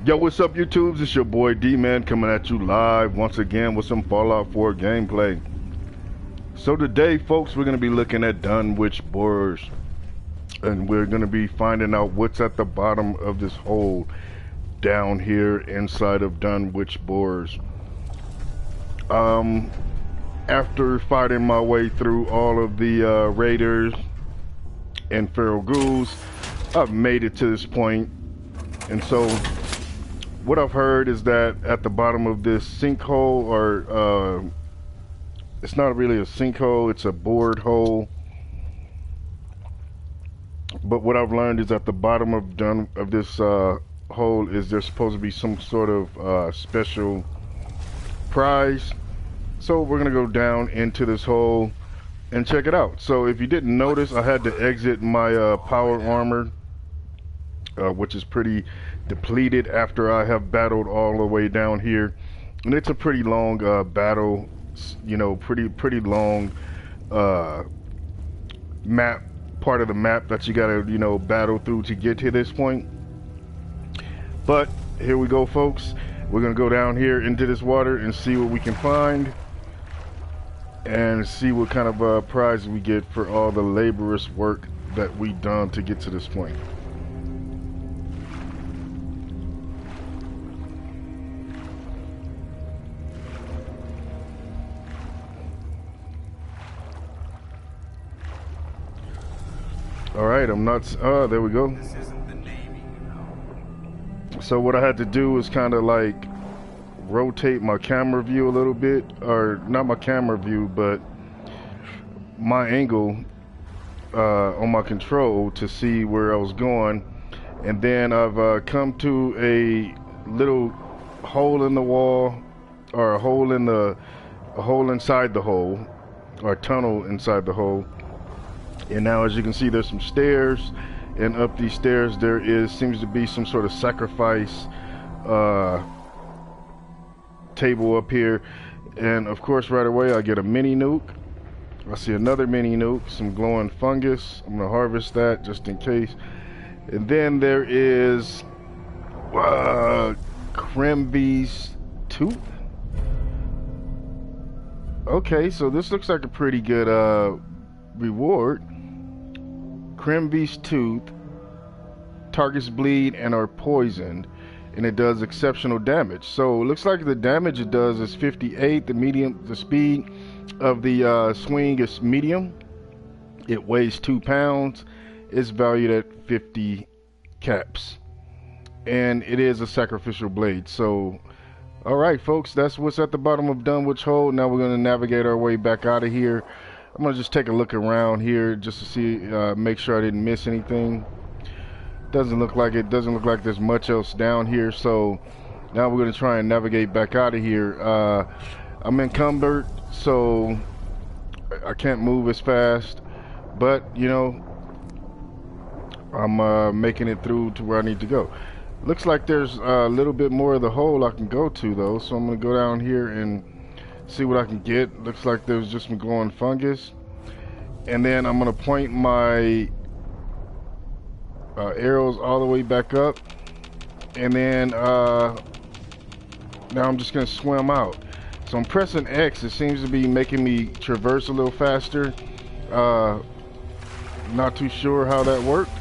Yo, what's up, YouTubes? It's your boy D-Man coming at you live once again with some Fallout 4 gameplay. So today, folks, we're going to be looking at Dunwich borers, and we're going to be finding out what's at the bottom of this hole down here inside of Dunwich borers. After fighting my way through all of the raiders and feral ghouls, I've made it to this point, and so what I've heard is that at the bottom of this sinkhole, or it's not really a sinkhole, it's a bored hole. But what I've learned is at the bottom of this hole is there's supposed to be some sort of special prize. So we're gonna go down into this hole and check it out. So if you didn't notice, I had to exit my power armor, which is pretty depleted after I have battled all the way down here, and it's a pretty long battle, you know, pretty long map, part of the map that you gotta, you know, battle through to get to this point. But here we go, folks. We're gonna go down here into this water and see what we can find and see what kind of prize we get for all the laborious work that we done to get to this point. All right, I'm not. There we go. This isn't the Navy, you know. So what I had to do was kind of like rotate my camera view a little bit, or not my camera view, but my angle on my control to see where I was going. And then I've come to a little hole in the wall, or a hole inside the hole, or a tunnel inside the hole. And now, as you can see, there's some stairs, and up these stairs there seems to be some sort of sacrifice table up here. And of course, right away I get a mini nuke. I see another mini nuke, some glowing fungus. I'm gonna harvest that just in case. And then there is Madmfskillz tooth. Okay, so this looks like a pretty good reward. Madmfskillz tooth. Targets bleed and are poisoned, and it does exceptional damage. So it looks like the damage it does is 58. The speed of the swing is medium. It weighs 2 pounds. It's valued at 50 caps, and it is a sacrificial blade. So all right, folks, that's what's at the bottom of Dunwich hole. Now we're going to navigate our way back out of here. I'm gonna just take a look around here just to see, make sure I didn't miss anything. Doesn't look like it. Doesn't look like there's much else down here. So now we're gonna try and navigate back out of here. I'm encumbered, so I can't move as fast. But you know, I'm making it through to where I need to go. Looks like there's a little bit more of the hole I can go to though. So I'm gonna go down here and see what I can get. Looks like there's just some glowing fungus, and then I'm gonna point my arrows all the way back up, and then now I'm just gonna swim out. So I'm pressing X. It seems to be making me traverse a little faster. Not too sure how that worked,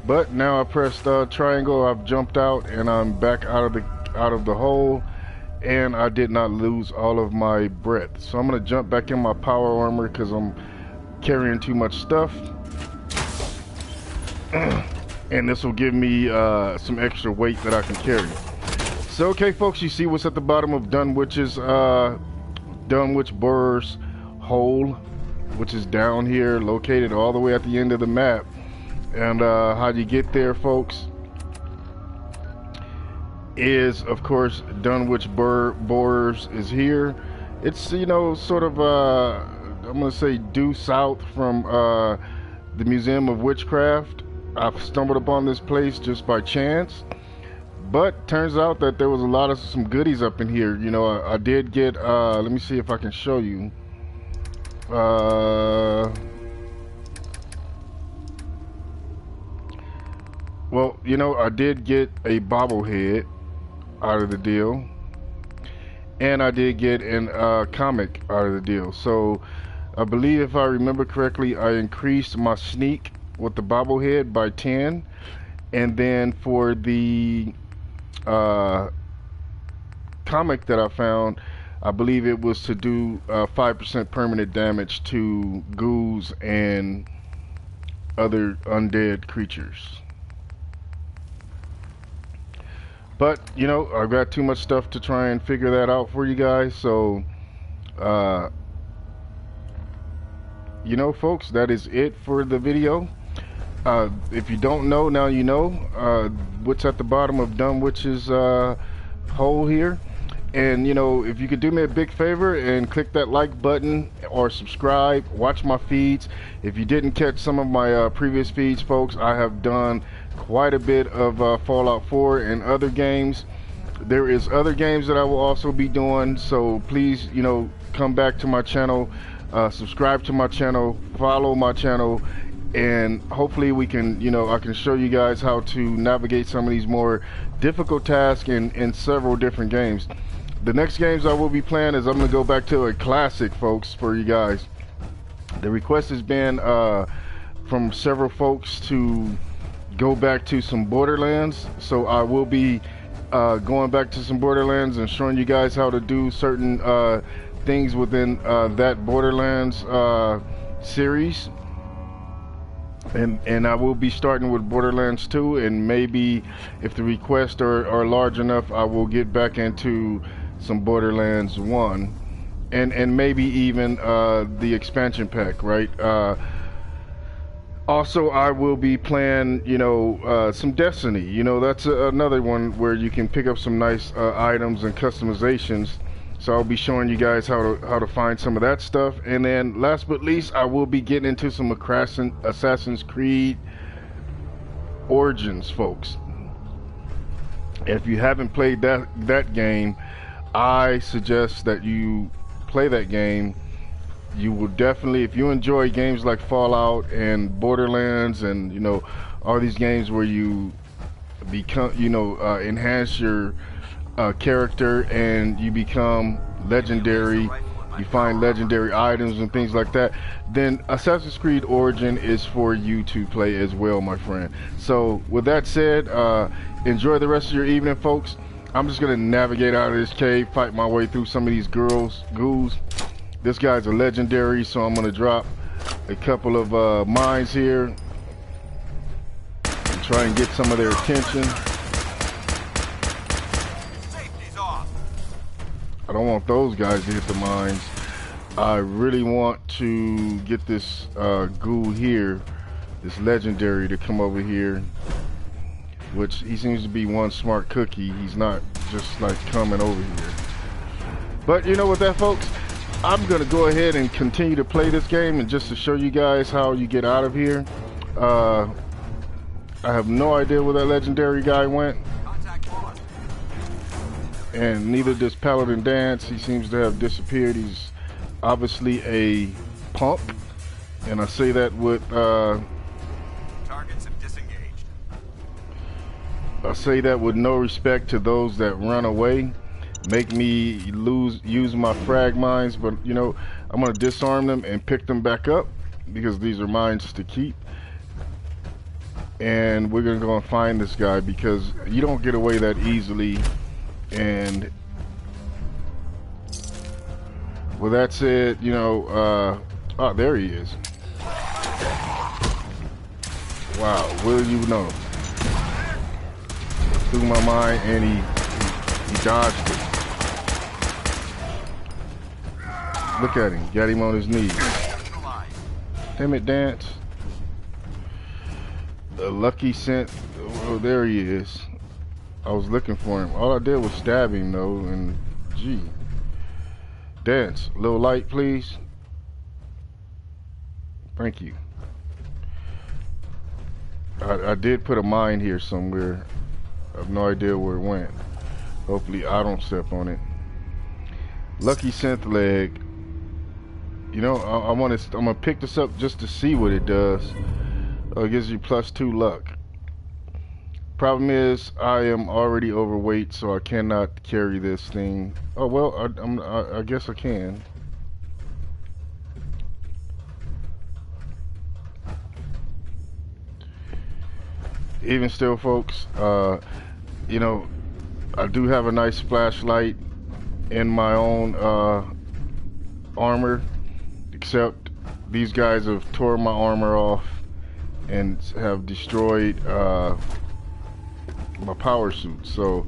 but now I pressed triangle. I've jumped out and I'm back out of the hole, and I did not lose all of my breath. So I'm gonna jump back in my power armor because I'm carrying too much stuff. And this will give me some extra weight that I can carry. So okay, folks, you see what's at the bottom of Dunwich borers hole, which is down here, located all the way at the end of the map. And how you get there, folks, is of course Dunwich borers is here. It's, you know, sort of I'm gonna say due south from the Museum of Witchcraft. I've stumbled upon this place just by chance, but turns out that there was a lot of some goodies up in here. You know, I did get let me see if I can show you. Well, you know, I did get a bobblehead, out of the deal, and I did get an comic out of the deal. So I believe, if I remember correctly, I increased my sneak with the bobblehead by 10, and then for the comic that I found, I believe it was to do 5% permanent damage to ghouls and other undead creatures. But, you know, I've got too much stuff to try and figure that out for you guys. So, you know, folks, that is it for the video. If you don't know, now you know what's at the bottom of Dunwich's hole here. And, you know, if you could do me a big favor and click that like button or subscribe, watch my feeds. If you didn't catch some of my previous feeds, folks, I have done quite a bit of Fallout 4 and other games. There is other games that I will also be doing, so please, you know, come back to my channel, subscribe to my channel, follow my channel, and hopefully we can, you know, I can show you guys how to navigate some of these more difficult tasks in several different games. The next games I will be playing is I'm going to go back to a classic, folks, for you guys. The request has been from several folks to go back to some Borderlands, so I will be going back to some Borderlands and showing you guys how to do certain things within that Borderlands series. And I will be starting with Borderlands 2, and maybe if the requests are large enough, I will get back into some Borderlands 1 and maybe even the expansion pack, right? Also, I will be playing, you know, some Destiny. You know, that's another one where you can pick up some nice items and customizations. So I'll be showing you guys how to find some of that stuff. And then, last but least, I will be getting into some Assassin's Creed Origins, folks. If you haven't played that game, I suggest that you play that game. You will definitely, if you enjoy games like Fallout and Borderlands and, you know, all these games where you become, you know, enhance your character and you become legendary, you find legendary items and things like that, then Assassin's Creed Origin is for you to play as well, my friend. So with that said, enjoy the rest of your evening, folks. I'm just gonna navigate out of this cave, fight my way through some of these ghouls. This guy's a legendary, so I'm gonna drop a couple of mines here and try and get some of their attention. I don't want those guys to hit the mines. I really want to get this ghoul here, this legendary, to come over here, which he seems to be one smart cookie. He's not just like coming over here. But you know what, that folks, I'm gonna go ahead and continue to play this game, and just to show you guys how you get out of here. I have no idea where that legendary guy went, and neither does Paladin Dance. He seems to have disappeared. He's obviously a punk, and I say that with Targets have disengaged. I say that with no respect to those that run away, make me use my frag mines, but you know, I'm gonna disarm them and pick them back up because these are mines to keep. And we're gonna go and find this guy because you don't get away that easily. And with that said, you know, oh, there he is. Wow, will you know? Through my mind, and he dodged it. Look at him, got him on his knees. Damn it, Dance. A lucky scent. Oh, there he is. I was looking for him. All I did was stab him though, and gee. Dance, a little light please. Thank you. I did put a mine here somewhere. I have no idea where it went. Hopefully I don't step on it. Lucky synth leg. You know, I'm gonna pick this up just to see what it does. Oh, it gives you +2 luck. Problem is, I am already overweight, so I cannot carry this thing. Oh well, I guess I can. Even still, folks, you know, I do have a nice flashlight in my own armor, except these guys have tore my armor off and have destroyed my power suit, so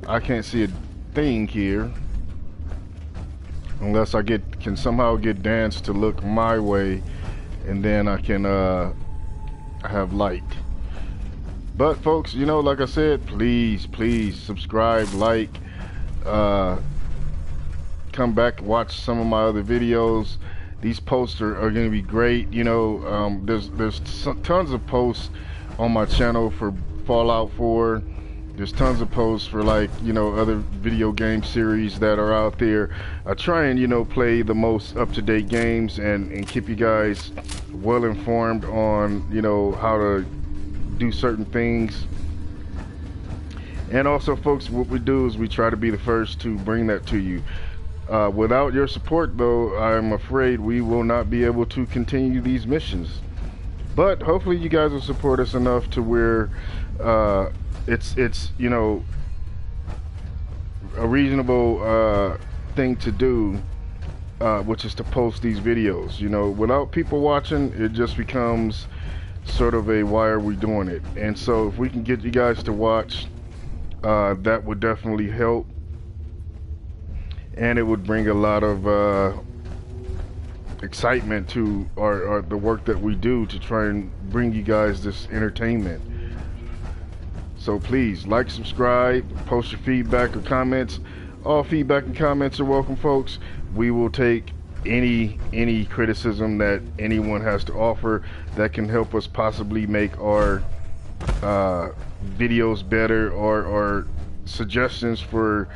I can't see a thing here unless I can somehow get Dance to look my way, and then I can have light. But folks, you know, like I said, please subscribe, like, come back, watch some of my other videos. These posts are going to be great. You know, there's tons of posts on my channel for Fallout 4. There's tons of posts for, like, you know, other video game series that are out there. I try and, you know, play the most up-to-date games and keep you guys well informed on, you know, how to do certain things. And also, folks, what we do is we try to be the first to bring that to you. Without your support, though, I'm afraid we will not be able to continue these missions. But hopefully you guys will support us enough to where it's you know, a reasonable thing to do, which is to post these videos. You know, without people watching, it just becomes sort of a why are we doing it? And so if we can get you guys to watch, that would definitely help, and it would bring a lot of excitement to the work that we do to try and bring you guys this entertainment. So please like, subscribe, post your feedback or comments. All feedback and comments are welcome, folks. We will take any criticism that anyone has to offer that can help us possibly make our videos better, or suggestions for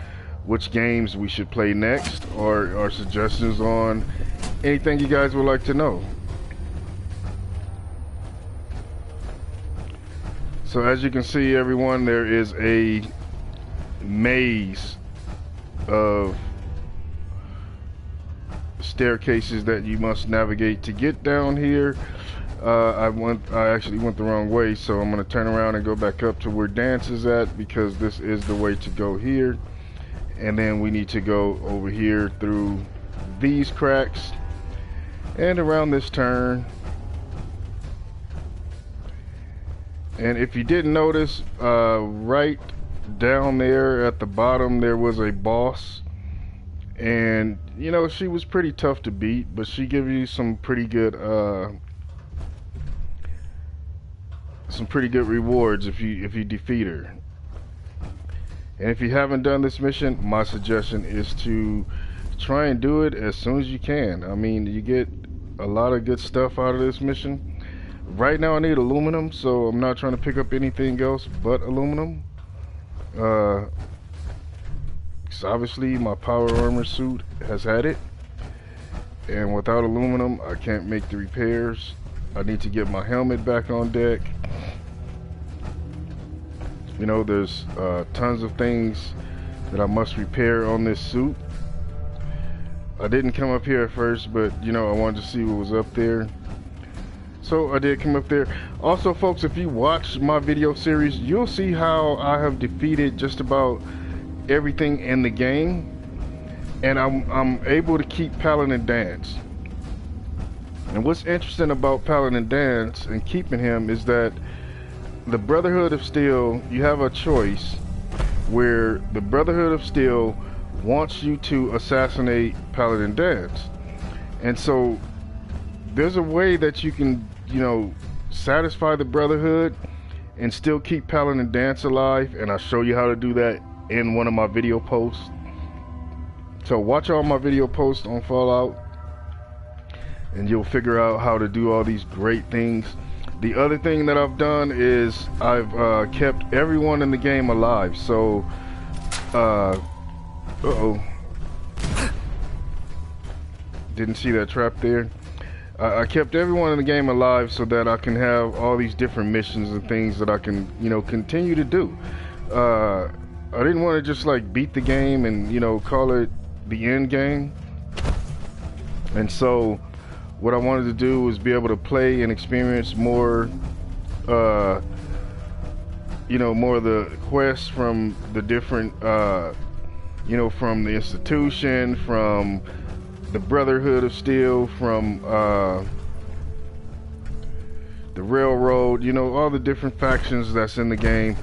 which games we should play next, or suggestions on anything you guys would like to know. So as you can see, everyone, there is a maze of staircases that you must navigate to get down here. I actually went the wrong way, so I'm going to turn around and go back up to where Dance is at, because this is the way to go here. And then we need to go over here through these cracks and around this turn. And if you didn't notice, right down there at the bottom there was a boss, and you know, she was pretty tough to beat, but she gives you some pretty good rewards if you defeat her. And if you haven't done this mission, my suggestion is to try and do it as soon as you can. I mean, you get a lot of good stuff out of this mission. Right now I need aluminum, so I'm not trying to pick up anything else but aluminum. Because obviously my power armor suit has had it, and without aluminum I can't make the repairs. I need to get my helmet back on deck. You know, there's tons of things that I must repair on this suit. I didn't come up here at first, but you know, I wanted to see what was up there, so I did come up there. Also, folks, if you watch my video series, you'll see how I have defeated just about everything in the game, and I'm able to keep Paladin Dance. And what's interesting about Paladin Dance and keeping him is that the Brotherhood of Steel, you have a choice where the Brotherhood of Steel wants you to assassinate Paladin Dance. And so there's a way that you can, you know, satisfy the Brotherhood and still keep Paladin Dance alive, and I'll show you how to do that in one of my video posts. So watch all my video posts on Fallout and you'll figure out how to do all these great things. The other thing that I've done is I've kept everyone in the game alive. So didn't see that trap there. I kept everyone in the game alive so that I can have all these different missions and things that I can, you know, continue to do. I didn't want to just like beat the game and, you know, call it the end game. And so what I wanted to do was be able to play and experience more, you know, more of the quests from the different, you know, from the institution, from the Brotherhood of Steel, from the Railroad, you know, all the different factions that's in the game.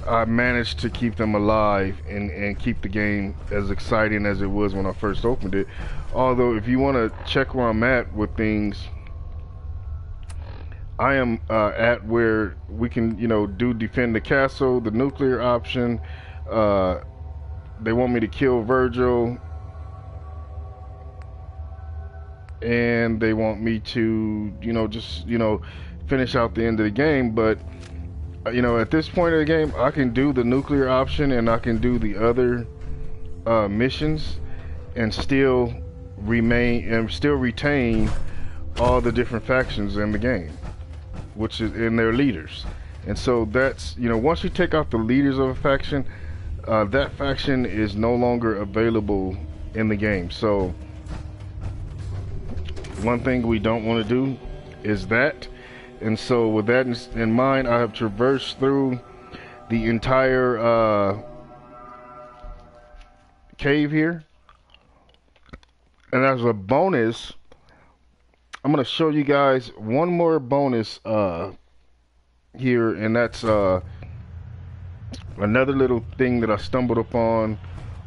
I managed to keep them alive and keep the game as exciting as it was when I first opened it. Although, if you want to check where I'm at with things, I am at where we can, you know, do defend the castle, the nuclear option. They want me to kill Virgil, and they want me to, you know, just, you know, finish out the end of the game. But you know, at this point of the game, I can do the nuclear option and I can do the other missions and still retain all the different factions in the game, which is in their leaders. And so that's, you know, once you take out the leaders of a faction, that faction is no longer available in the game. So one thing we don't want to do is that. And so with that in mind, I have traversed through the entire cave here. And as a bonus, I'm going to show you guys one more bonus here. And that's another little thing that I stumbled upon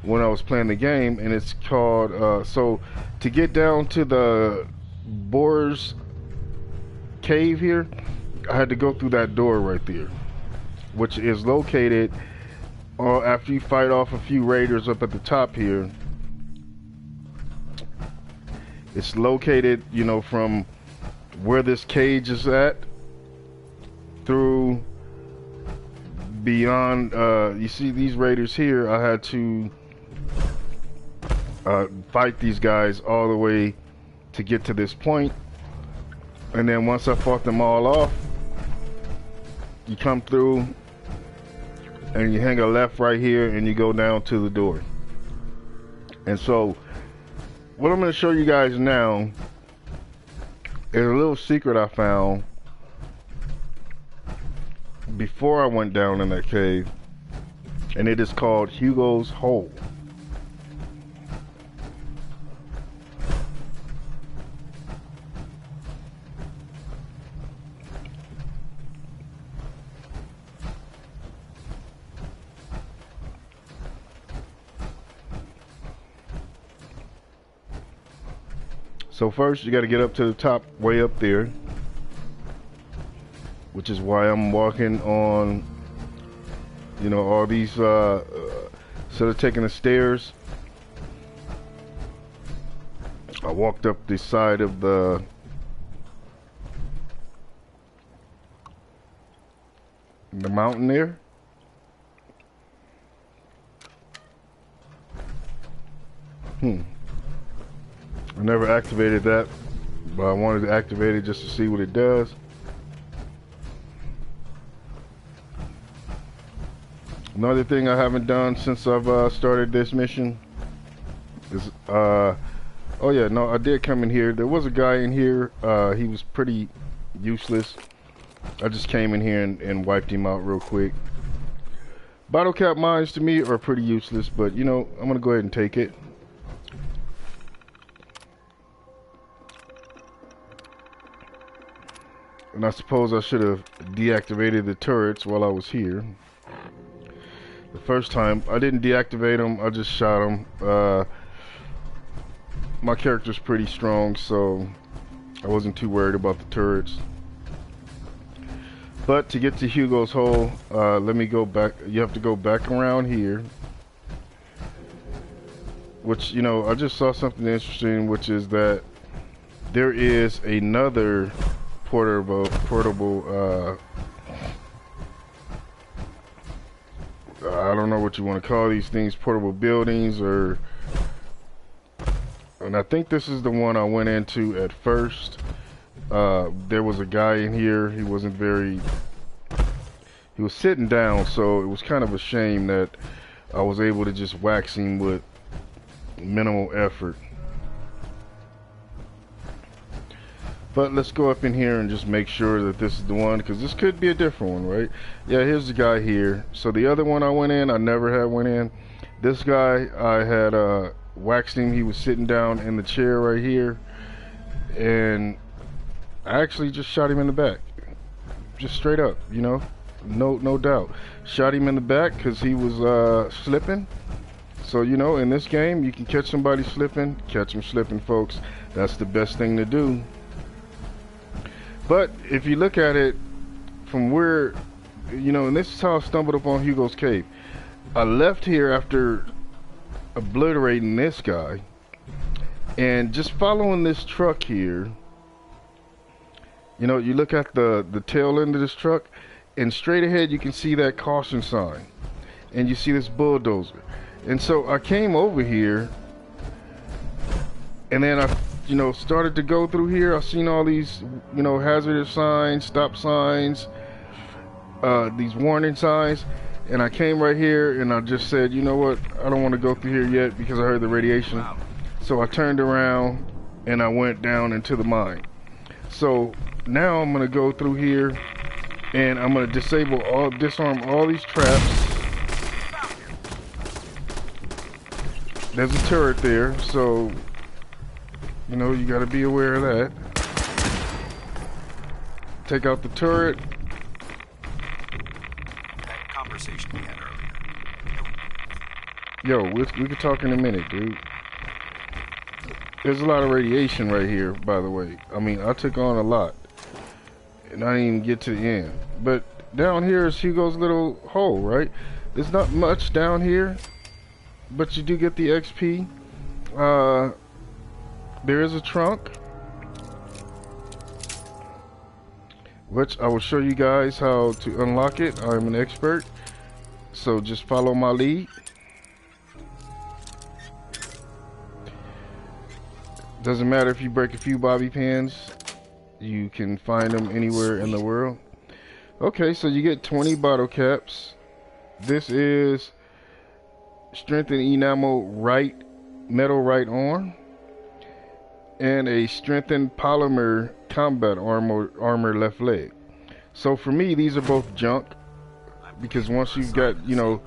when I was playing the game. And it's called, so to get down to the Boar's cave here, I had to go through that door right there, which is located after you fight off a few raiders up at the top here. It's located, you know, from where this cage is at through beyond. You see these raiders here, I had to fight these guys all the way to get to this point. And then once I fought them all off, you come through and you hang a left right here and you go down to the door. And so what I'm going to show you guys now is a little secret I found before I went down in that cave, and it is called Hugo's Hole. So first you got to get up to the top, way up there, which is why I'm walking on, you know, all these, instead of taking the stairs, I walked up the side of the mountain there. I never activated that, but I wanted to activate it just to see what it does. Another thing I haven't done since I've started this mission is, oh yeah, no, I did come in here. There was a guy in here, he was pretty useless. I just came in here and wiped him out real quick. Bottle cap mines to me are pretty useless, but you know, I'm gonna go ahead and take it. And I suppose I should have deactivated the turrets while I was here. The first time, I didn't deactivate them, I just shot them. My character's pretty strong, so I wasn't too worried about the turrets. But to get to Hugo's Hole, let me go back. You have to go back around here. Which, you know, I just saw something interesting, which is that there is another portable I don't know what you want to call these things, portable buildings, and I think this is the one I went into at first, There was a guy in here. He wasn't very. He was sitting down, so it was kind of a shame that I was able to just wax him with minimal effort. But let's go up in here and just make sure that this is the one, because this could be a different one, right? Yeah, here's the guy here. So the other one I went in, I never had went in. This guy, I had waxed him. He was sitting down in the chair right here, and I actually just shot him in the back, just straight up, you know, no doubt. Shot him in the back because he was slipping. So, you know, in this game, you can catch somebody slipping, catch them slipping, folks. That's the best thing to do. But if you look at it from where, you know, and this is how I stumbled upon Hugo's Cave. I left here after obliterating this guy, and just following this truck here, you know, you look at the tail end of this truck, and straight ahead you can see that caution sign, and you see this bulldozer. And so I came over here, and then I, you know, started to go through here. I seen all these, you know, hazardous signs, stop signs, these warning signs, and I came right here and I just said, you know what, I don't want to go through here yet because I heard the radiation. So I turned around and I went down into the mine. So now I'm gonna go through here and I'm gonna disarm all these traps. There's a turret there, so you know, you gotta be aware of that. Take out the turret. That conversation we had earlier. Yo, we could talk in a minute, dude. There's a lot of radiation right here, by the way. I mean, I took on a lot, and I didn't even get to the end. But down here is Hugo's little hole, right? There's not much down here, but you do get the XP. There is a trunk, which I will show you guys how to unlock it. I'm an expert, so just follow my lead. Doesn't matter if you break a few bobby pins, you can find them anywhere in the world. Okay, so you get 20 bottle caps. This is strengthened enamel metal right arm, and a strengthened polymer combat armor left leg. So for me, these are both junk, because once you've got, you know,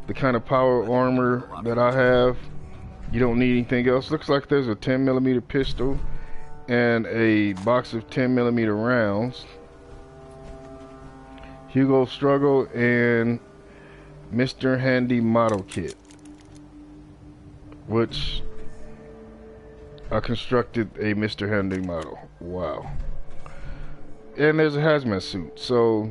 the kind of power armor that I have, you don't need anything else. Looks like there's a 10mm pistol and a box of 10mm rounds. Hugo Struggle and Mr. Handy model kit, which I constructed a Mr. Handy model. Wow. And there's a hazmat suit. So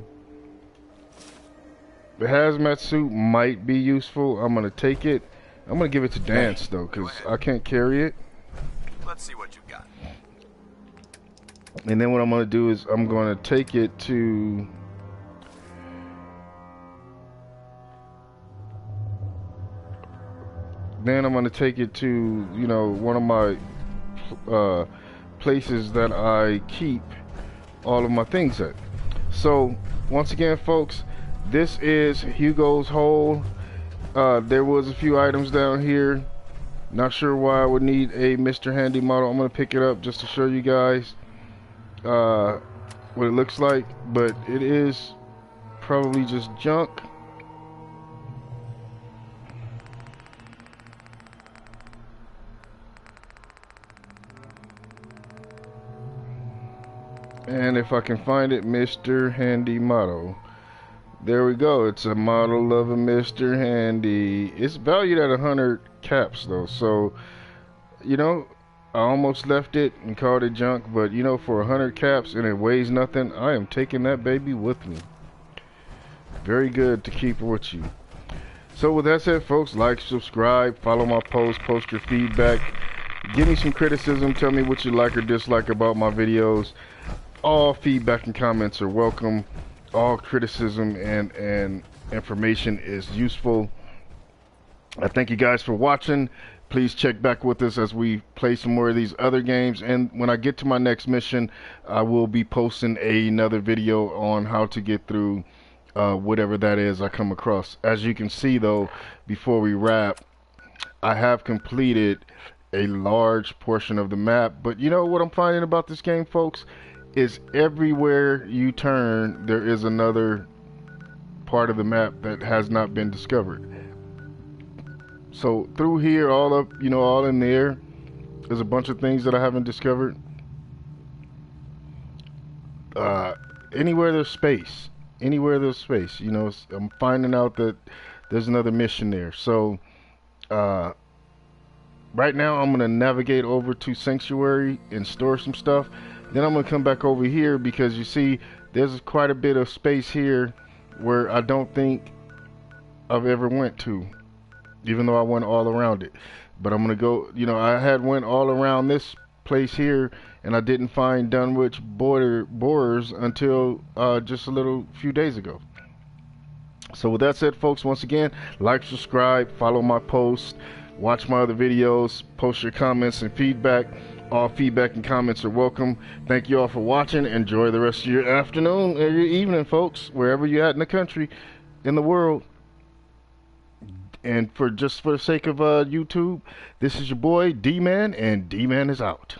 the hazmat suit might be useful. I'm gonna take it. I'm gonna give it to Dance though, because I can't carry it. Let's see what you got. And then what I'm gonna do is I'm gonna take it to you know, one of my places that I keep all of my things at. So once again, folks, this is Hugo's hole. There was a few items down here. Not sure why I would need a Mr. Handy model. I'm gonna pick it up just to show you guys what it looks like, but it is probably just junk. And if I can find it, Mr. Handy model. There we go. It's a model of a Mr. Handy. It's valued at 100 caps though, so you know, I almost left it and called it junk, but you know, for 100 caps and it weighs nothing, I am taking that baby with me. Very good to keep with you. So with that said, folks, like, subscribe, follow my posts, post your feedback, give me some criticism, tell me what you like or dislike about my videos. All feedback and comments are welcome. All criticism and information is useful. I thank you guys for watching. please check back with us as we play some more of these other games. And when I get to my next mission, I will be posting another video on how to get through whatever that is I come across. As you can see, though, before we wrap, I have completed a large portion of the map. But you know what I'm finding about this game, folks, is everywhere you turn, there is another part of the map that has not been discovered. So through here, all up, you know, all in there, there's a bunch of things that I haven't discovered. Anywhere there's space, you know, I'm finding out that there's another mission there. So right now I'm gonna navigate over to Sanctuary and store some stuff. Then I'm gonna come back over here, because you see there's quite a bit of space here where I don't think I've ever went to, even though I went all around it. But I'm gonna go, you know, I had went all around this place here, and I didn't find Dunwich borers until just a little few days ago. So with that said, folks, once again, like, subscribe, follow my posts, watch my other videos, post your comments and feedback. All feedback and comments are welcome. Thank you all for watching. Enjoy the rest of your afternoon or your evening, folks, wherever you're at in the country, in the world. And for the sake of YouTube, this is your boy D-Man, and D-Man is out.